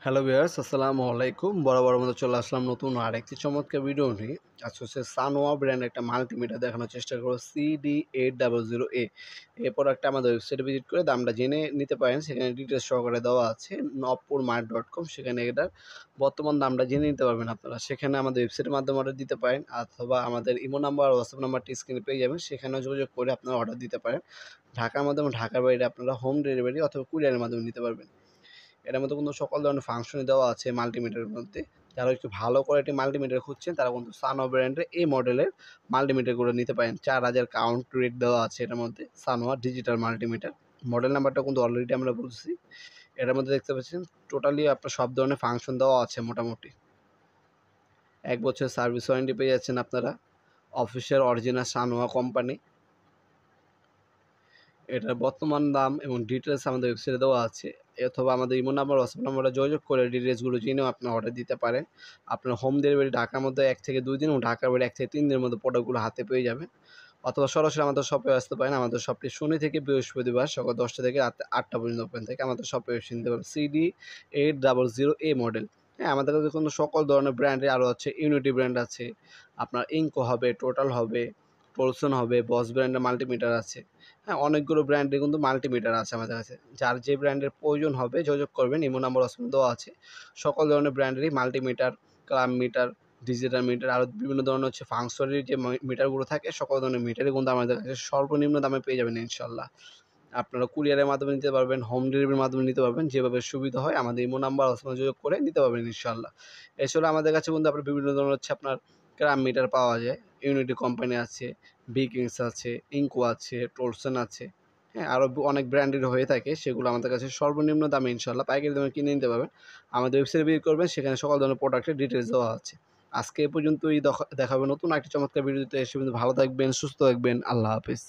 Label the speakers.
Speaker 1: Hello viewers, আসসালামু আলাইকুম। বরাবর মতো চলে আসলাম নতুন আরেকটি চমৎকার ভিডিও নিয়ে। আজকে হচ্ছে সানোয়া ব্র্যান্ড একটা মাল্টিমিটার দেখানোর চেষ্টা করব, CD800A। এই প্রোডাক্টটা আমাদের ওয়েবসাইটে ভিজিট করে দামটা জেনে নিতে পারেন। সেখানে ডিটেলস সহকারে দেওয়া আছে nopurmart.com। সেখানে এটার বর্তমান দামটা জেনে নিতে পারবেন আপনারা। সেখানে আমাদের ওয়েবসাইটের মাধ্যমে অর্ডার দিতে পারেন, অথবা আমাদের ইমো নাম্বার আর হোয়াটসঅ্যাপ নাম্বারটি স্ক্রিনে পেয়ে যাবেন। সেখানেও যোগাযোগ করে আপনারা অর্ডার দিতে পারেন। ঢাকার মাধ্যমে, ঢাকার বাইরে আপনারা হোম ডেলিভারি অথবা কুরিয়ারের মাধ্যমে নিতে পারবেন। এটার মধ্যে কিন্তু সকল ধরনের ফাংশনই দেওয়া আছে মাল্টিমিটারের মধ্যে। যারা একটু ভালো কোয়ালিটির মাল্টিমিটার খুঁজছেন তারা কিন্তু সানোয়া ব্র্যান্ডের এই মডেলের মাল্টিমিটারগুলো নিতে পারেন। 4000 কাউন্ট রেট দেওয়া আছে এটার মধ্যে, সানোয়া ডিজিটাল মাল্টিমিটার। মডেল নাম্বারটা কিন্তু অলরেডি আমরা বলছি। এটার মধ্যে দেখতে পাচ্ছেন টোটালি আপনার সব ধরনের ফাংশন দেওয়া আছে মোটামুটি। 1 বছর সার্ভিস ওয়ারেন্টি পেয়ে যাচ্ছেন আপনারা। Official original Sanwa company. এটার বর্তমান দাম এবং ডিটেলস আমাদের ওয়েবসাইটে দেওয়া আছে, অথবা আমাদের ইমো নাম্বার, হোয়াটসঅ্যাপ নাম্বারে যোগাযোগ করে ডিটেলসগুলো জেনেও আপনারা অর্ডার দিতে পারেন। আপনার হোম ডেলিভারি ঢাকার মধ্যে 1 থেকে 2 দিন এবং ঢাকার বাইরে 1 থেকে 3 দিনের মধ্যে প্রোডাক্টগুলো হাতে পেয়ে যাবেন। অথবা সরাসরি আমাদের শপে আসতে পারেন। আমাদের শপটি শনি থেকে বৃহস্পতিবার সকাল 10টা থেকে রাত 8টা পর্যন্ত ওপেন থাকে। আমাদের শপে এসে নিতে পারেন। CD800A model. হ্যাঁ, আমাদের কাছে কিন্তু সকল ধরনের ব্র্যান্ডের আরও আছে। ইউনিটি ব্র্যান্ড আছে, আপনার ইনকো হবে, টোটাল হবে, টোলসন হবে, বস ব্র্যান্ডের মাল্টিমিটার আছে। হ্যাঁ, অনেকগুলো ব্র্যান্ডের কিন্তু মাল্টিমিটার আছে আমাদের কাছে। যার যে ব্র্যান্ডের প্রয়োজন হবে যোগাযোগ করবেন। ইমো নাম্বার হোয়াটসঅ্যাপ দেওয়া আছে। সকল ধরনের ব্র্যান্ডেরই multimeter, club meter, digital meter, আরও বিভিন্ন ধরনের হচ্ছে ফাংশনারি যে মিটারগুলো থাকে, সকল ধরনের মিটারই কিন্তু আমাদের কাছে সর্বনিম্ন দামে পেয়ে যাবেন ইনশাল্লাহ। আপনারা কুরিয়ারের মাধ্যমে নিতে পারবেন, হোম ডেলিভারির মাধ্যমে নিতে পারবেন, যেভাবে সুবিধা হয় আমাদের ইমো নাম্বার হোয়াটসঅ্যাপে যোগাযোগ করে নিতে পারবেন ইনশাল্লাহ। এছাড়া আমাদের কাছে কিন্তু আপনার বিভিন্ন ধরনের হচ্ছে আপনার ক্রাম মিটার পাওয়া যায়। ইউনিটি কোম্পানি আছে, বিকিংস আছে, ইনকো আছে, টোলসন আছে। হ্যাঁ, আরও অনেক ব্র্যান্ডের হয়ে থাকে। সেগুলো আমাদের কাছে সর্বনিম্ন দামে ইনশাল্লাহ পাইকারি দামে কিনে নিতে পারবেন। আমাদের ওয়েবসাইটে ভিজিট করবেন, সেখানে সকল ধরনের প্রোডাক্টের ডিটেলস দেওয়া আছে। আজকে এ পর্যন্তই। দেখা হবে নতুন একটি চমৎকার ভিডিওতে। এসে কিন্তু ভালো থাকবেন, সুস্থ থাকবেন। আল্লাহ হাফেজ।